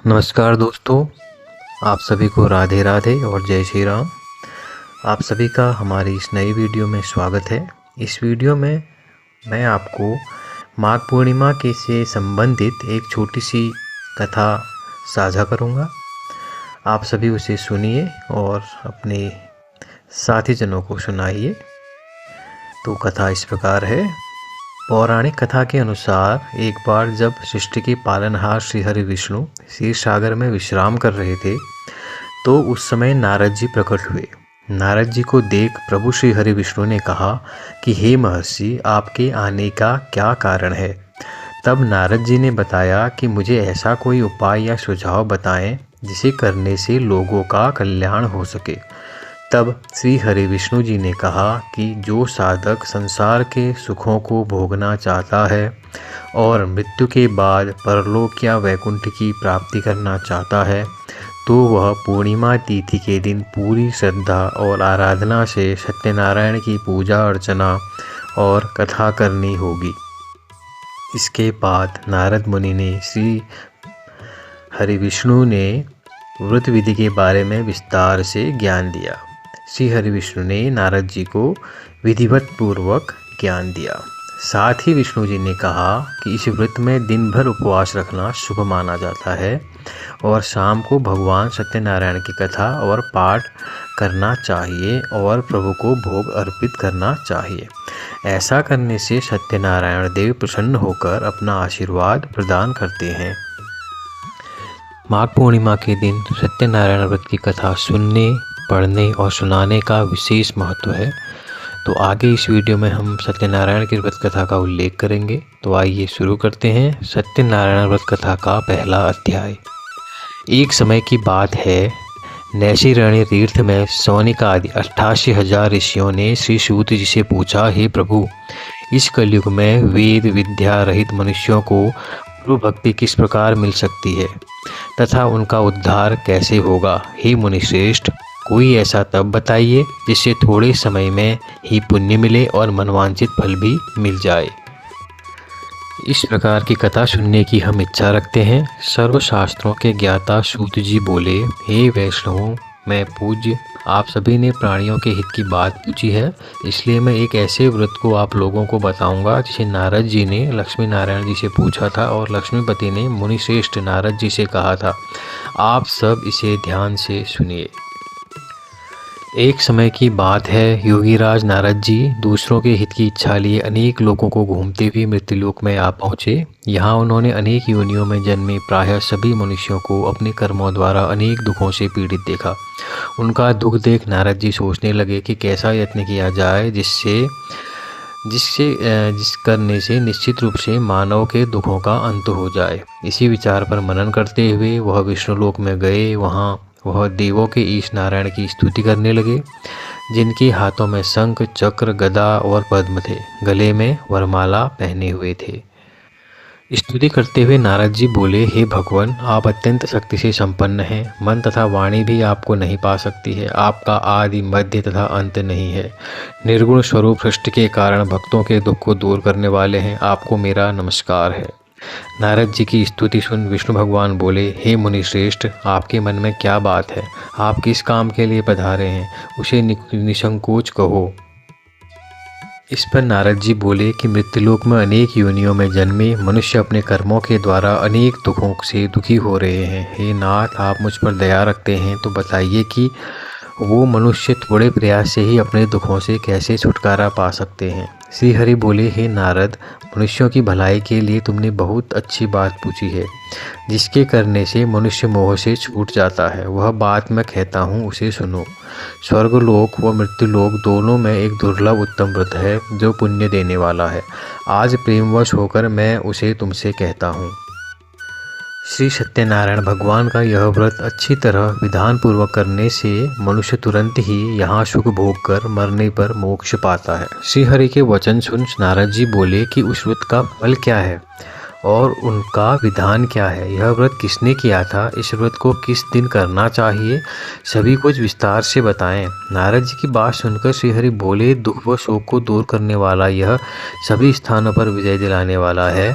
नमस्कार दोस्तों, आप सभी को राधे राधे और जय श्री राम। आप सभी का हमारी इस नई वीडियो में स्वागत है। इस वीडियो में मैं आपको माघ पूर्णिमा के से संबंधित एक छोटी सी कथा साझा करूंगा। आप सभी उसे सुनिए और अपने साथीजनों को सुनाइए। तो कथा इस प्रकार है। पौराणिक कथा के अनुसार एक बार जब सृष्टि के पालनहार श्री हरि विष्णु क्षीर सागर में विश्राम कर रहे थे तो उस समय नारद जी प्रकट हुए। नारद जी को देख प्रभु श्री हरि विष्णु ने कहा कि हे महर्षि, आपके आने का क्या कारण है। तब नारद जी ने बताया कि मुझे ऐसा कोई उपाय या सुझाव बताएं जिसे करने से लोगों का कल्याण हो सके। तब श्री हरि विष्णु जी ने कहा कि जो साधक संसार के सुखों को भोगना चाहता है और मृत्यु के बाद परलोक या वैकुंठ की प्राप्ति करना चाहता है तो वह पूर्णिमा तिथि के दिन पूरी श्रद्धा और आराधना से सत्यनारायण की पूजा अर्चना और कथा करनी होगी। इसके बाद नारद मुनि ने श्री हरि विष्णु ने व्रत विधि के बारे में विस्तार से ज्ञान दिया। श्री हरि विष्णु ने नारद जी को विधिवत पूर्वक ज्ञान दिया। साथ ही विष्णु जी ने कहा कि इस व्रत में दिन भर उपवास रखना शुभ माना जाता है और शाम को भगवान सत्यनारायण की कथा और पाठ करना चाहिए और प्रभु को भोग अर्पित करना चाहिए। ऐसा करने से सत्यनारायण देव प्रसन्न होकर अपना आशीर्वाद प्रदान करते हैं। माघ पूर्णिमा के दिन सत्यनारायण व्रत की कथा सुनने, पढ़ने और सुनाने का विशेष महत्व है। तो आगे इस वीडियो में हम सत्यनारायण की व्रत कथा का उल्लेख करेंगे। तो आइए शुरू करते हैं सत्यनारायण व्रत कथा का पहला अध्याय। एक समय की बात है, नैशिरण्य तीर्थ में सौनिक आदि 88,000 ऋषियों ने श्री सूत जी से पूछा, हे प्रभु, इस कलयुग में वेद विद्या रहित मनुष्यों को गुरु भक्ति किस प्रकार मिल सकती है तथा उनका उद्धार कैसे होगा। हे मुनिश्रेष्ठ, कोई ऐसा तप बताइए जिससे थोड़े समय में ही पुण्य मिले और मनवांछित फल भी मिल जाए। इस प्रकार की कथा सुनने की हम इच्छा रखते हैं। सर्वशास्त्रों के ज्ञाता सूत जी बोले, हे वैष्णवों, मैं पूज्य, आप सभी ने प्राणियों के हित की बात पूछी है, इसलिए मैं एक ऐसे व्रत को आप लोगों को बताऊंगा जिसे नारद जी ने लक्ष्मी नारायण जी से पूछा था और लक्ष्मीपति ने मुनिश्रेष्ठ नारद जी से कहा था। आप सब इसे ध्यान से सुनिए। एक समय की बात है, योगीराज नारद जी दूसरों के हित की इच्छा लिए अनेक लोगों को घूमते हुए मृत्युलोक में आ पहुँचे। यहाँ उन्होंने अनेक योनियों में जन्मे प्रायः सभी मनुष्यों को अपने कर्मों द्वारा अनेक दुखों से पीड़ित देखा। उनका दुख देख नारद जी सोचने लगे कि कैसा यत्न किया जाए जिस करने से निश्चित रूप से मानव के दुखों का अंत हो जाए। इसी विचार पर मनन करते हुए वह विष्णुलोक में गए। वहाँ वह देवों के ईश नारायण की स्तुति करने लगे, जिनके हाथों में शंख, चक्र, गदा और पद्म थे, गले में वरमाला पहने हुए थे। स्तुति करते हुए नारद जी बोले, हे भगवान, आप अत्यंत शक्ति से संपन्न हैं। मन तथा वाणी भी आपको नहीं पा सकती है। आपका आदि मध्य तथा अंत नहीं है। निर्गुण स्वरूप सृष्टि के कारण भक्तों के दुख को दूर करने वाले हैं। आपको मेरा नमस्कार है। नारद जी की स्तुति सुन विष्णु भगवान बोले, हे मुनिश्रेष्ठ, आपके मन में क्या बात है। आप किस काम के लिए पधारे हैं, उसे निसंकोच कहो। इस पर नारद जी बोले कि मृत्युलोक में अनेक योनियों में जन्मे मनुष्य अपने कर्मों के द्वारा अनेक दुखों से दुखी हो रहे हैं। हे नाथ, आप मुझ पर दया रखते हैं तो बताइए कि वो मनुष्य थोड़े प्रयास से ही अपने दुखों से कैसे छुटकारा पा सकते हैं। श्री हरि बोले, हे नारद, मनुष्यों की भलाई के लिए तुमने बहुत अच्छी बात पूछी है, जिसके करने से मनुष्य मोह से छूट जाता है। वह बात मैं कहता हूँ, उसे सुनो। स्वर्गलोक व मृत्युलोक दोनों में एक दुर्लभ उत्तम व्रत है जो पुण्य देने वाला है। आज प्रेमवश होकर मैं उसे तुमसे कहता हूँ। श्री सत्यनारायण भगवान का यह व्रत अच्छी तरह विधान पूर्वक करने से मनुष्य तुरंत ही यहाँ सुख भोग कर मरने पर मोक्ष पाता है। श्री हरि के वचन सुन नारद जी बोले कि उस व्रत का फल क्या है। और उनका विधान क्या है, यह व्रत किसने किया था, इस व्रत को किस दिन करना चाहिए, सभी कुछ विस्तार से बताएं। नारद जी की बात सुनकर श्रीहरि बोले, दुख व शोक को दूर करने वाला यह सभी स्थानों पर विजय दिलाने वाला है।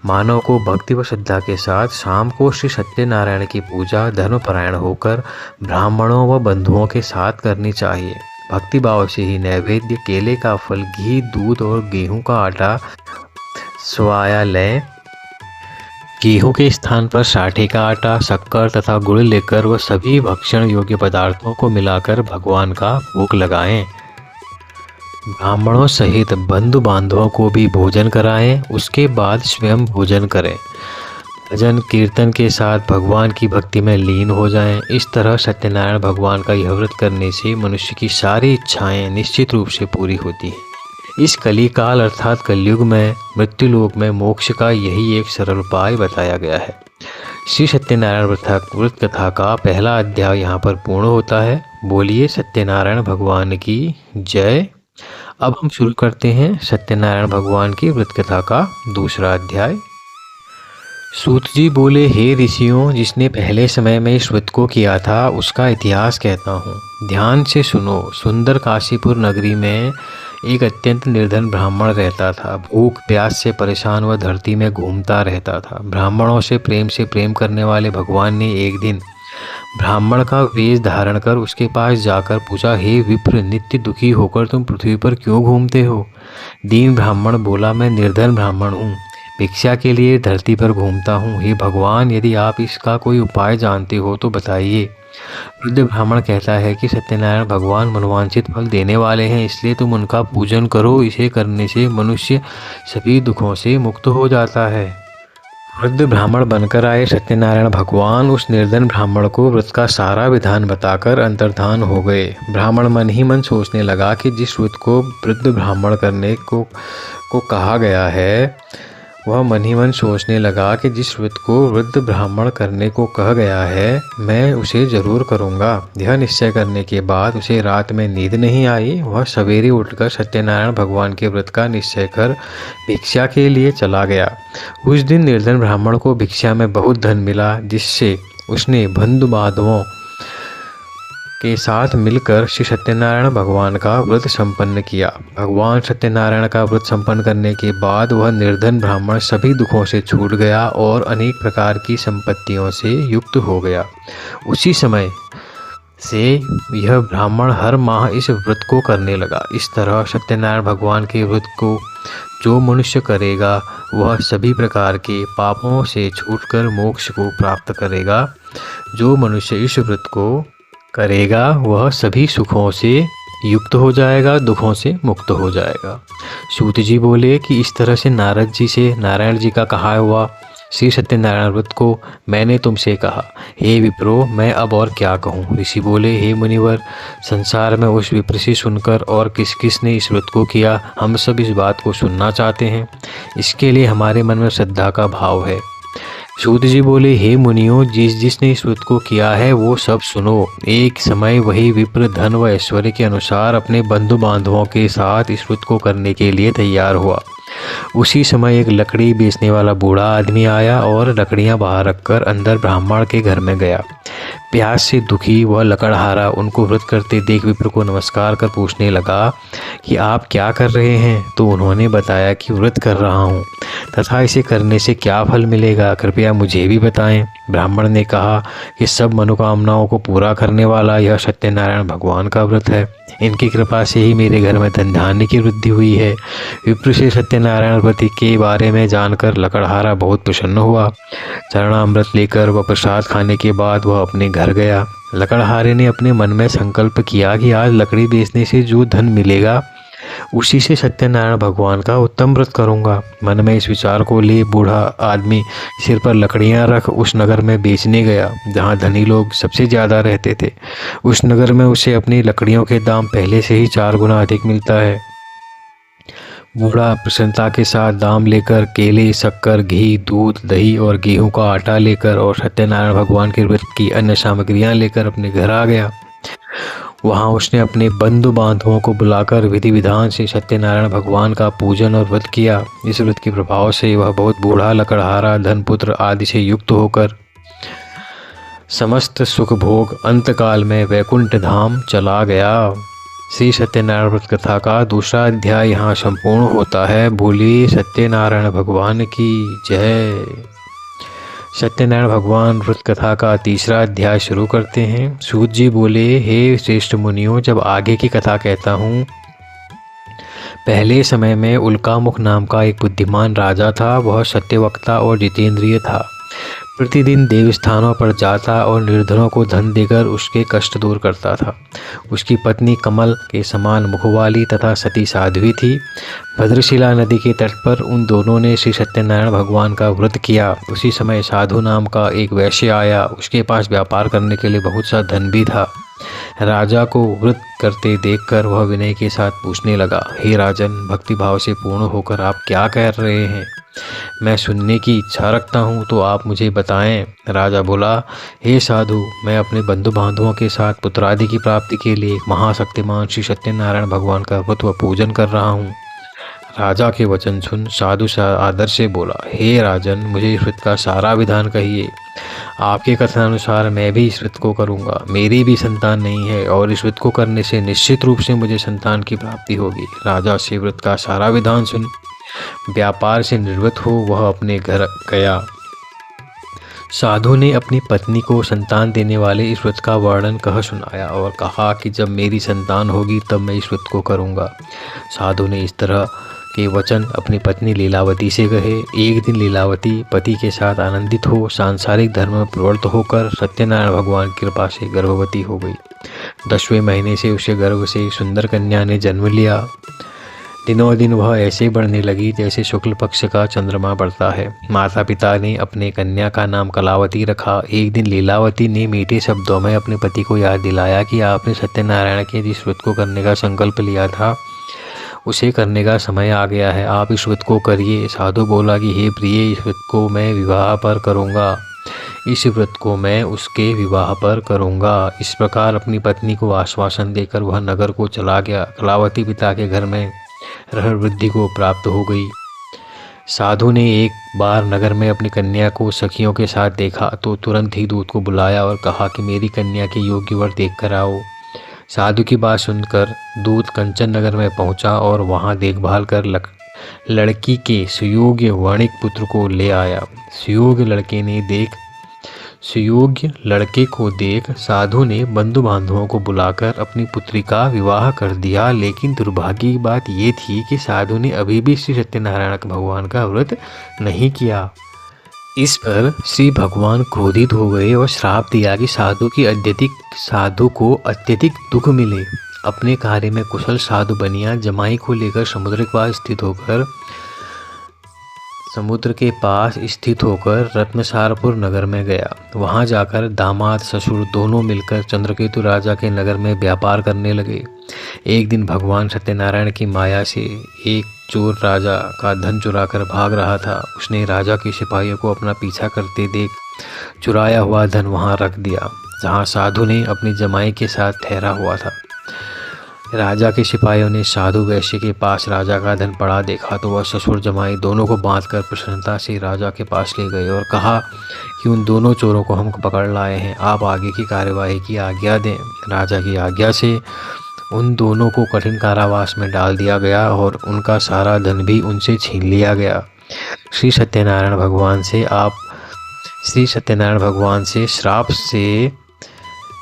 मानव को भक्ति व श्रद्धा के साथ शाम को श्री सत्यनारायण की पूजा धर्मपरायण होकर ब्राह्मणों व बंधुओं के साथ करनी चाहिए। भक्ति भाव से ही नैवेद्य, केले का फल, घी, दूध और गेहूं का आटा स्वाया लें। गेहूं के स्थान पर साठे का आटा, शक्कर तथा गुड़ लेकर वह सभी भक्षण योग्य पदार्थों को मिलाकर भगवान का भोग लगाएं। ब्राह्मणों सहित बंधु बांधवों को भी भोजन कराएं, उसके बाद स्वयं भोजन करें। भजन कीर्तन के साथ भगवान की भक्ति में लीन हो जाएं। इस तरह सत्यनारायण भगवान का यह व्रत करने से मनुष्य की सारी इच्छाएं निश्चित रूप से पूरी होती हैं। इस कली काल अर्थात कलयुग में मृत्युलोक में मोक्ष का यही एक सरल उपाय बताया गया है। श्री सत्यनारायण व्रत कथा का पहला अध्याय यहाँ पर पूर्ण होता है। बोलिए सत्यनारायण भगवान की जय। अब हम शुरू करते हैं सत्यनारायण भगवान की व्रत कथा का दूसरा अध्याय। सूत जी बोले, हे ऋषियों, जिसने पहले समय में इस व्रत को किया था उसका इतिहास कहता हूँ, ध्यान से सुनो। सुंदर काशीपुर नगरी में एक अत्यंत निर्धन ब्राह्मण रहता था। भूख प्यास से परेशान वह धरती में घूमता रहता था। ब्राह्मणों से प्रेम करने वाले भगवान ने एक दिन ब्राह्मण का वेश धारण कर उसके पास जाकर पूछा, हे विप्र, नित्य दुखी होकर तुम पृथ्वी पर क्यों घूमते हो? दीन ब्राह्मण बोला, मैं निर्धन ब्राह्मण हूँ, भिक्षा के लिए धरती पर घूमता हूँ। हे भगवान, यदि आप इसका कोई उपाय जानते हो तो बताइए। वृद्ध ब्राह्मण कहता है कि सत्यनारायण भगवान मनोवांछित फल देने वाले हैं, इसलिए तुम उनका पूजन करो। इसे करने से मनुष्य सभी दुखों से मुक्त हो जाता है। वृद्ध ब्राह्मण बनकर आए सत्यनारायण भगवान उस निर्धन ब्राह्मण को व्रत का सारा विधान बताकर अंतर्धान हो गए। ब्राह्मण मन ही मन सोचने लगा कि जिस व्रत को वृद्ध ब्राह्मण करने को कहा गया है, वह मन ही मन सोचने लगा कि जिस व्रत को वृद्ध ब्राह्मण करने को कहा गया है, मैं उसे जरूर करूँगा। यह निश्चय करने के बाद उसे रात में नींद नहीं आई। वह सवेरे उठकर सत्यनारायण भगवान के व्रत का निश्चय कर भिक्षा के लिए चला गया। उस दिन निर्धन ब्राह्मण को भिक्षा में बहुत धन मिला, जिससे उसने बंधु बांधवों के साथ मिलकर श्री सत्यनारायण भगवान का व्रत संपन्न किया। भगवान सत्यनारायण का व्रत संपन्न करने के बाद वह निर्धन ब्राह्मण सभी दुखों से छूट गया और अनेक प्रकार की संपत्तियों से युक्त हो गया। उसी समय से यह ब्राह्मण हर माह इस व्रत को करने लगा। इस तरह सत्यनारायण भगवान के व्रत को जो मनुष्य करेगा वह सभी प्रकार के पापों से छूटकर मोक्ष को प्राप्त करेगा। जो मनुष्य इस व्रत को करेगा वह सभी सुखों से युक्त हो जाएगा, दुखों से मुक्त हो जाएगा। सूत जी बोले कि इस तरह से नारद जी से नारायण जी का कहा हुआ श्री सत्यनारायण व्रत को मैंने तुमसे कहा। हे विप्रो, मैं अब और क्या कहूँ? ऋषि बोले, हे मुनिवर, संसार में उस विप्र से सुनकर और किस किस ने इस व्रत को किया, हम सब इस बात को सुनना चाहते हैं। इसके लिए हमारे मन में श्रद्धा का भाव है। सूत जी बोले, हे मुनियों, जिसने इस व्रत को किया है वो सब सुनो। एक समय वही विप्र धन व ऐश्वर्य के अनुसार अपने बंधु बांधवों के साथ इस व्रत को करने के लिए तैयार हुआ। उसी समय एक लकड़ी बेचने वाला बूढ़ा आदमी आया और लकड़ियां बाहर रखकर अंदर ब्राह्मण के घर में गया। प्यास से दुखी वह लकड़हारा उनको व्रत करते देख विप्र को नमस्कार कर पूछने लगा कि आप क्या कर रहे हैं? तो उन्होंने बताया कि व्रत कर रहा हूँ तथा इसे करने से क्या फल मिलेगा, कृपया मुझे भी बताएं। ब्राह्मण ने कहा कि सब मनोकामनाओं को पूरा करने वाला यह सत्यनारायण भगवान का व्रत है। इनकी कृपा से ही मेरे घर में धन धान्य की वृद्धि हुई है। विप्र से सत्यनारायण व्रत के बारे में जानकर लकड़हारा बहुत प्रसन्न हुआ। चरणामृत लेकर वह प्रसाद खाने के बाद वह अपने घर गया। लकड़हारे ने अपने मन में संकल्प किया कि आज लकड़ी बेचने से जो धन मिलेगा उसी से सत्यनारायण भगवान का उत्तम व्रत करूंगा। मन में इस विचार को ले बूढ़ा आदमी सिर पर लकड़ियां रख उस नगर में बेचने गया जहां धनी लोग सबसे ज़्यादा रहते थे। उस नगर में उसे अपनी लकड़ियों के दाम पहले से ही 4 गुना अधिक मिलता है। बूढ़ा प्रसन्नता के साथ दाम लेकर केले, शक्कर, घी, दूध, दही और गेहूं का आटा लेकर और सत्यनारायण भगवान के व्रत की अन्य सामग्रियां लेकर अपने घर आ गया। वहाँ उसने अपने बंधु बांधवों को बुलाकर विधि विधान से सत्यनारायण भगवान का पूजन और व्रत किया। इस व्रत के प्रभाव से वह बहुत बूढ़ा, लकड़हारा, धन, पुत्र आदि से युक्त होकर समस्त सुख भोग अंतकाल में वैकुंठ धाम चला गया। श्री सत्यनारायण व्रत कथा का दूसरा अध्याय यहाँ संपूर्ण होता है। बोलिए सत्यनारायण भगवान की जय। सत्यनारायण भगवान व्रत कथा का तीसरा अध्याय शुरू करते हैं। सूत जी बोले, हे श्रेष्ठ मुनियों, जब आगे की कथा कहता हूँ। पहले समय में उल्कामुख नाम का एक बुद्धिमान राजा था। वह सत्यवक्ता और जितेंद्रिय था। प्रतिदिन देवस्थानों पर जाता और निर्धनों को धन देकर उसके कष्ट दूर करता था। उसकी पत्नी कमल के समान मुख वाली तथा सती साध्वी थी। भद्रशिला नदी के तट पर उन दोनों ने श्री सत्यनारायण भगवान का व्रत किया। उसी समय साधु नाम का एक वैश्य आया। उसके पास व्यापार करने के लिए बहुत सा धन भी था। राजा को व्रत करते देखकर वह विनय के साथ पूछने लगा, हे राजन, भक्तिभाव से पूर्ण होकर आप क्या कह रहे हैं? मैं सुनने की इच्छा रखता हूँ, तो आप मुझे बताएं। राजा बोला, हे साधु, मैं अपने बंधु बांधवों के साथ पुत्रादि की प्राप्ति के लिए एक महाशक्तिमान श्री सत्यनारायण भगवान का व्रत व पूजन कर रहा हूँ। राजा के वचन सुन साधु आदर से बोला, हे राजन, मुझे इस व्रत का सारा विधान कहिए। आपके कथनानुसार मैं भी इस व्रत को करूँगा। मेरी भी संतान नहीं है और इस व्रत को करने से निश्चित रूप से मुझे संतान की प्राप्ति होगी। राजा से व्रत का सारा विधान सुन व्यापार से निवृत्त हो वह अपने घर गया। साधु ने अपनी पत्नी को संतान देने वाले इस व्रत का वर्णन कह सुनाया और कहा कि जब मेरी संतान होगी तब मैं इस व्रत को करूँगा। साधु ने इस तरह के वचन अपनी पत्नी लीलावती से कहे। एक दिन लीलावती पति के साथ आनंदित हो सांसारिक धर्म में प्रवृत्त होकर सत्यनारायण भगवान की कृपा से गर्भवती हो गई। 10वें महीने से उसे गर्भ से सुंदर कन्या ने जन्म लिया। दिनों दिन वह ऐसे बढ़ने लगी जैसे शुक्ल पक्ष का चंद्रमा बढ़ता है। माता पिता ने अपने कन्या का नाम कलावती रखा। एक दिन लीलावती ने मीठे शब्दों में अपने पति को याद दिलाया कि आपने सत्यनारायण के जिस व्रत को करने का संकल्प लिया था उसे करने का समय आ गया है। आप इस व्रत को करिए। साधु बोला कि हे प्रिय, इस व्रत को मैं विवाह पर करूँगा। इस व्रत को मैं उसके विवाह पर करूँगा। इस प्रकार अपनी पत्नी को आश्वासन देकर वह नगर को चला गया। कलावती पिता के घर में रह वृद्धि को प्राप्त हो गई। साधु ने एक बार नगर में अपनी कन्या को सखियों के साथ देखा तो तुरंत ही दूत को बुलाया और कहा कि मेरी कन्या के योग्य वर देख कर आओ। साधु की बात सुनकर दूत कंचन नगर में पहुंचा और वहां देखभाल कर लड़की के सुयोग्य वणिक पुत्र को ले आया। सुयोग्य लड़के को देख साधु ने बंधु बांधवों को बुलाकर अपनी पुत्री का विवाह कर दिया। लेकिन दुर्भाग्य की बात ये थी कि साधु ने अभी भी श्री सत्यनारायण भगवान का व्रत नहीं किया। इस पर श्री भगवान क्रोधित हो गए और श्राप दिया कि साधु को अत्यधिक दुख मिले। अपने कार्य में कुशल साधु बनिया जमाई को लेकर समुद्र के पास स्थित होकर रत्नसारपुर नगर में गया। वहां जाकर दामाद ससुर दोनों मिलकर चंद्रकेतु राजा के नगर में व्यापार करने लगे। एक दिन भगवान सत्यनारायण की माया से एक चोर राजा का धन चुराकर भाग रहा था। उसने राजा के सिपाहियों को अपना पीछा करते देख चुराया हुआ धन वहां रख दिया जहां साधु ने अपनी जमाई के साथ ठहरा हुआ था। राजा के सिपाहियों ने साधु वैश्य के पास राजा का धन पड़ा देखा तो वह ससुर जमाई दोनों को बांधकर प्रसन्नता से राजा के पास ले गए और कहा कि उन दोनों चोरों को हम पकड़ लाए हैं, आप आगे की कार्यवाही की आज्ञा दें। राजा की आज्ञा से उन दोनों को कठिन कारावास में डाल दिया गया और उनका सारा धन भी उनसे छीन लिया गया। श्री सत्यनारायण भगवान से श्राप से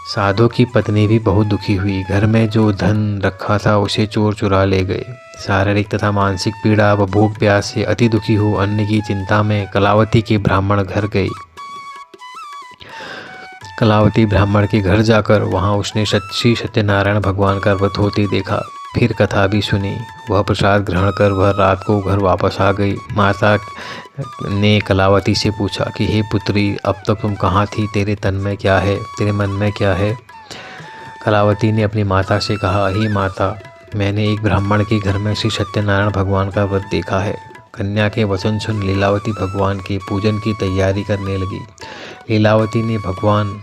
साधु की पत्नी भी बहुत दुखी हुई। घर में जो धन रखा था उसे चोर चुरा ले गए। शारीरिक तथा मानसिक पीड़ा व भूख प्यास से अति दुखी हो अन्न की चिंता में कलावती के ब्राह्मण घर गई। कलावती ब्राह्मण के घर जाकर वहां उसने श्री सत्यनारायण भगवान का व्रत होते देखा। फिर कथा भी सुनी। वह प्रसाद ग्रहण कर वह रात को घर वापस आ गई। माता ने कलावती से पूछा कि हे पुत्री, अब तक तुम कहाँ थी? तेरे मन में क्या है? कलावती ने अपनी माता से कहा, हे माता, मैंने एक ब्राह्मण के घर में श्री सत्यनारायण भगवान का व्रत देखा है। कन्या के वचन सुन लीलावती भगवान के पूजन की तैयारी करने लगी। लीलावती ने भगवान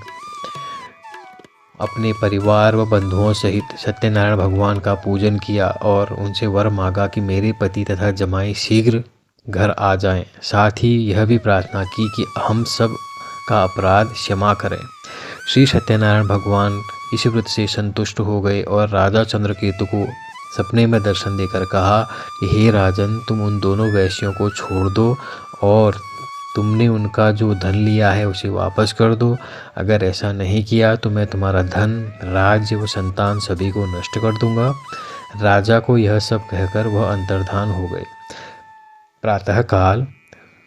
अपने परिवार व बंधुओं सहित सत्यनारायण भगवान का पूजन किया और उनसे वर मांगा कि मेरे पति तथा जमाई शीघ्र घर आ जाएं। साथ ही यह भी प्रार्थना की कि हम सब का अपराध क्षमा करें। श्री सत्यनारायण भगवान इस व्रत से संतुष्ट हो गए और राजा चंद्रकेतु को सपने में दर्शन देकर कहा कि हे राजन, तुम उन दोनों वैश्यों को छोड़ दो और तुमने उनका जो धन लिया है उसे वापस कर दो। अगर ऐसा नहीं किया तो मैं तुम्हारा धन, राज्य व संतान सभी को नष्ट कर दूंगा। राजा को यह सब कहकर वह अंतर्धान हो गए। प्रातःकाल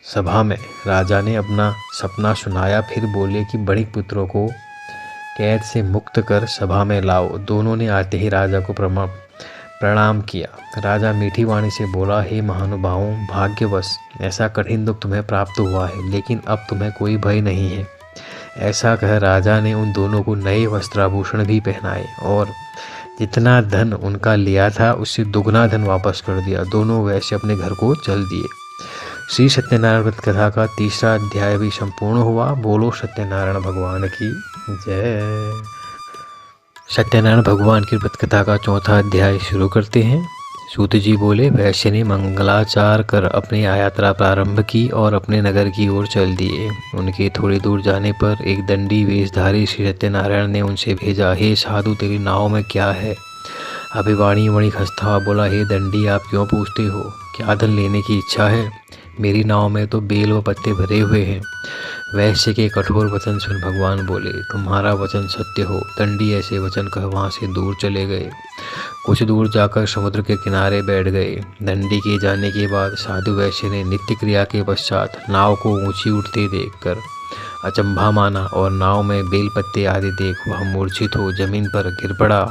सभा में राजा ने अपना सपना सुनाया। फिर बोले कि बड़े पुत्रों को कैद से मुक्त कर सभा में लाओ। दोनों ने आते ही राजा को प्रणाम किया। राजा मीठी वाणी से बोला, हे महानुभावों, भाग्यवश ऐसा कठिन दुख तुम्हें प्राप्त हुआ है, लेकिन अब तुम्हें कोई भय नहीं है। ऐसा कह राजा ने उन दोनों को नए वस्त्राभूषण भी पहनाए और जितना धन उनका लिया था उससे दुगना धन वापस कर दिया। दोनों वैश्य अपने घर को चल दिए। श्री सत्यनारायण व्रत कथा का तीसरा अध्याय भी संपूर्ण हुआ। बोलो सत्यनारायण भगवान की जय। सत्यनारायण भगवान की व्रत कथा का चौथा अध्याय शुरू करते हैं। सूत जी बोले, वैश्य ने मंगलाचार कर अपनी यात्रा प्रारंभ की और अपने नगर की ओर चल दिए। उनके थोड़ी दूर जाने पर एक दंडी वेशधारी श्री सत्यनारायण ने उनसे भेजा, हे साधु, तेरी नाव में क्या है? अभिवाणी वणिक हंसता हुआ बोला, हे दंडी, आप क्यों पूछते हो? क्या धन लेने की इच्छा है? मेरी नाव में तो बेल व पत्ते भरे हुए हैं। वैश्य के कठोर वचन सुन भगवान बोले, तुम्हारा वचन सत्य हो। दंडी ऐसे वचन कह वहाँ से दूर चले गए। कुछ दूर जाकर समुद्र के किनारे बैठ गए। दंडी के जाने के बाद साधु वैश्य ने नित्य क्रिया के पश्चात नाव को ऊंची उठते देखकर अचंभा माना और नाव में बेल पत्ते आदि देख वह मूर्छित हो जमीन पर गिर पड़ा।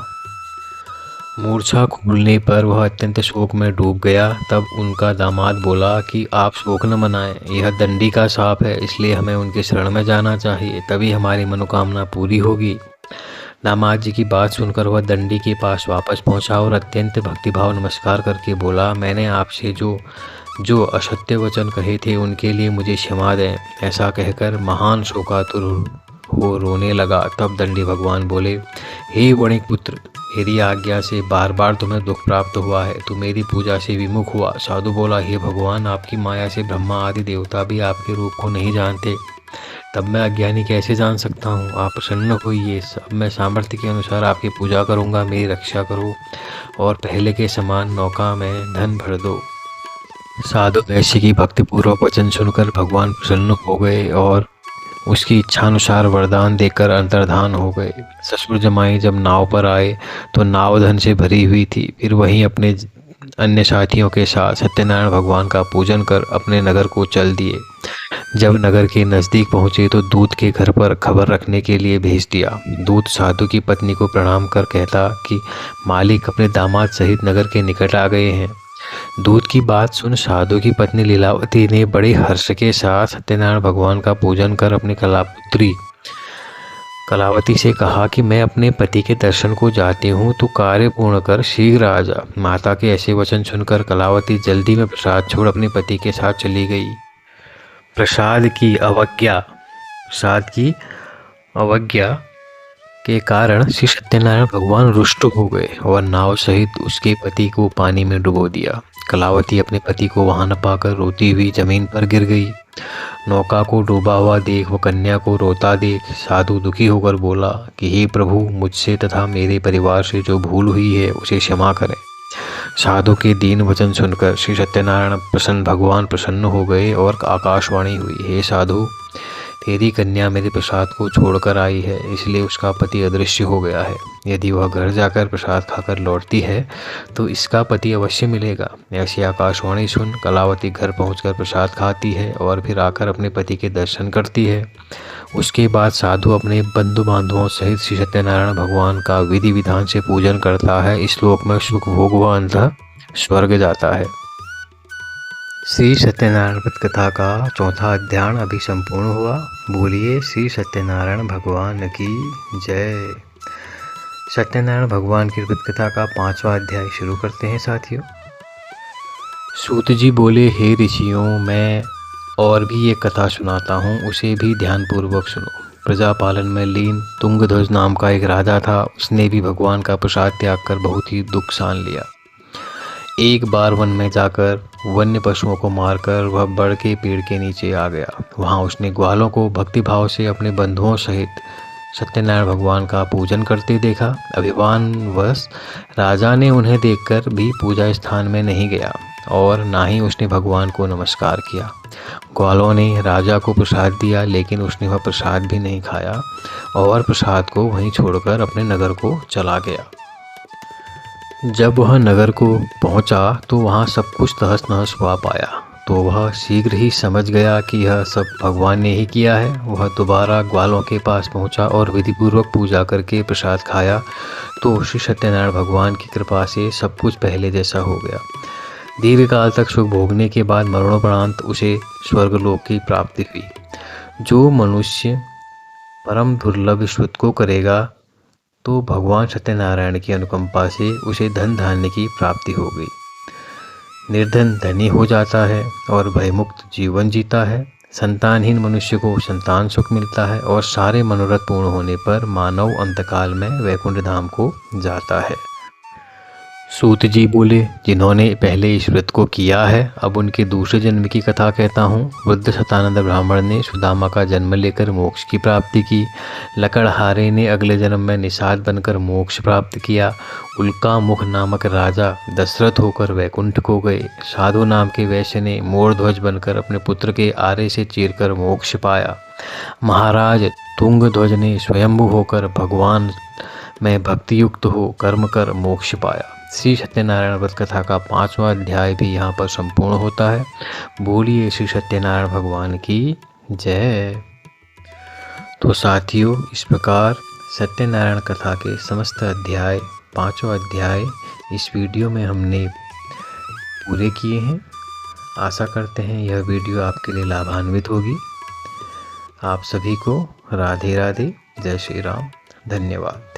मूर्छा खुलने पर वह अत्यंत शोक में डूब गया। तब उनका दामाद बोला कि आप शोक न मनाएं, यह दंडी का शाप है, इसलिए हमें उनके शरण में जाना चाहिए, तभी हमारी मनोकामना पूरी होगी। दामाद जी की बात सुनकर वह दंडी के पास वापस पहुंचा और अत्यंत भक्तिभाव नमस्कार करके बोला, मैंने आपसे जो असत्य वचन कहे थे उनके लिए मुझे क्षमा दें। ऐसा कहकर महान शोकातुर हो रोने लगा। तब दंडी भगवान बोले, हे वणिक पुत्र, मेरी आज्ञा से बार बार तुम्हें दुख प्राप्त हुआ है, तू मेरी पूजा से विमुख हुआ। साधु बोला, हे भगवान, आपकी माया से ब्रह्मा आदि देवता भी आपके रूप को नहीं जानते, तब मैं अज्ञानी कैसे जान सकता हूँ? आप प्रसन्न होइए, अब मैं सामर्थ्य के अनुसार आपकी पूजा करूँगा, मेरी रक्षा करो और पहले के समान नौका में धन भर दो। साधु वैश्य की भक्तिपूर्वक वचन सुनकर भगवान प्रसन्न हो गए और उसकी इच्छानुसार वरदान देकर अंतर्धान हो गए। ससुर जमाई जब नाव पर आए तो नाव धन से भरी हुई थी। फिर वहीं अपने अन्य साथियों के साथ सत्यनारायण भगवान का पूजन कर अपने नगर को चल दिए। जब नगर के नज़दीक पहुँचे तो दूत के घर पर खबर रखने के लिए भेज दिया। दूत साधु की पत्नी को प्रणाम कर कहता कि मालिक अपने दामाद सहित नगर के निकट आ गए हैं। दूत की बात सुन साधु की पत्नी लीलावती ने बड़े हर्ष के साथ सत्यनारायण भगवान का पूजन कर अपनी कलापुत्री कलावती से कहा कि मैं अपने पति के दर्शन को जाती हूँ, तो कार्य पूर्ण कर शीघ्र आ जा। माता के ऐसे वचन सुनकर कलावती जल्दी में प्रसाद छोड़ अपने पति के साथ चली गई। प्रसाद की अवज्ञा के कारण श्री सत्यनारायण भगवान रुष्ट हो गए और नाव सहित उसके पति को पानी में डुबो दिया। कलावती अपने पति को वहां न पाकर रोती हुई जमीन पर गिर गई। नौका को डूबा हुआ देख वो कन्या को रोता देख साधु दुखी होकर बोला कि हे प्रभु, मुझसे तथा मेरे परिवार से जो भूल हुई है उसे क्षमा करें। साधु के दीन वचन सुनकर श्री सत्यनारायण भगवान प्रसन्न हो गए और आकाशवाणी हुई, हे साधु, तेरी कन्या मेरे प्रसाद को छोड़कर आई है, इसलिए उसका पति अदृश्य हो गया है। यदि वह घर जाकर प्रसाद खाकर लौटती है तो इसका पति अवश्य मिलेगा। ऐसी आकाशवाणी सुन कलावती घर पहुंचकर प्रसाद खाती है और फिर आकर अपने पति के दर्शन करती है। उसके बाद साधु अपने बंधु बांधवों सहित श्री सत्यनारायण भगवान का विधि विधान से पूजन करता है। इस श्लोक में सुख भोग व अंततः स्वर्ग जाता है। श्री सत्यनारायण व्रत कथा का चौथा अध्याय अभी संपूर्ण हुआ। बोलिए श्री सत्यनारायण भगवान की जय। सत्यनारायण भगवान की व्रत कथा का पांचवा अध्याय शुरू करते हैं साथियों। सूत जी बोले, हे ऋषियों, मैं और भी एक कथा सुनाता हूँ, उसे भी ध्यानपूर्वक सुनो। प्रजा पालन में लीन तुंगध्वज नाम का एक राजा था। उसने भी भगवान का प्रसाद त्याग कर बहुत ही दुख सान लिया। एक बार वन में जाकर वन्य पशुओं को मारकर वह बड़ के पेड़ के नीचे आ गया। वहाँ उसने ग्वालों को भक्तिभाव से अपने बंधुओं सहित सत्यनारायण भगवान का पूजन करते देखा। अभिमानवश राजा ने उन्हें देखकर भी पूजा स्थान में नहीं गया और ना ही उसने भगवान को नमस्कार किया। ग्वालों ने राजा को प्रसाद दिया, लेकिन उसने वह प्रसाद भी नहीं खाया और प्रसाद को वहीं छोड़कर अपने नगर को चला गया। जब वह नगर को पहुंचा तो वहां सब कुछ तहस नहस हुआ पाया। तो वह शीघ्र ही समझ गया कि यह सब भगवान ने ही किया है। वह दोबारा ग्वालों के पास पहुंचा और विधिपूर्वक पूजा करके प्रसाद खाया तो श्री सत्यनारायण भगवान की कृपा से सब कुछ पहले जैसा हो गया। दीर्घ काल तक सुख भोगने के बाद मरणोपरांत उसे स्वर्गलोक की प्राप्ति हुई। जो मनुष्य परम दुर्लभ ईश्वर को करेगा तो भगवान सत्यनारायण की अनुकंपा से उसे धन धान्य की प्राप्ति हो गई। निर्धन धनी हो जाता है और भयमुक्त जीवन जीता है। संतानहीन मनुष्य को संतान सुख मिलता है और सारे मनोरथ पूर्ण होने पर मानव अंतकाल में वैकुंठ धाम को जाता है। सूत जी बोले, जिन्होंने पहले इस व्रत को किया है अब उनके दूसरे जन्म की कथा कहता हूँ। वृद्ध शतानंद ब्राह्मण ने सुदामा का जन्म लेकर मोक्ष की प्राप्ति की। लकड़हारे ने अगले जन्म में निषाद बनकर मोक्ष प्राप्त किया। उल्का मुख नामक राजा दशरथ होकर वैकुंठ को गए। साधु नाम के वैश्य ने मोरध्वज बनकर अपने पुत्र के आरे से चीरकर मोक्ष पाया। महाराज तुंगध्वज ने स्वयंभू होकर भगवान में भक्तियुक्त हो कर्म कर मोक्ष पाया। श्री सत्यनारायण व्रत कथा का 5वां अध्याय भी यहाँ पर संपूर्ण होता है। बोलिए श्री सत्यनारायण भगवान की जय। तो साथियों, इस प्रकार सत्यनारायण कथा के समस्त अध्याय 5वां अध्याय इस वीडियो में हमने पूरे किए हैं। आशा करते हैं यह वीडियो आपके लिए लाभान्वित होगी। आप सभी को राधे राधे, जय श्री राम, धन्यवाद।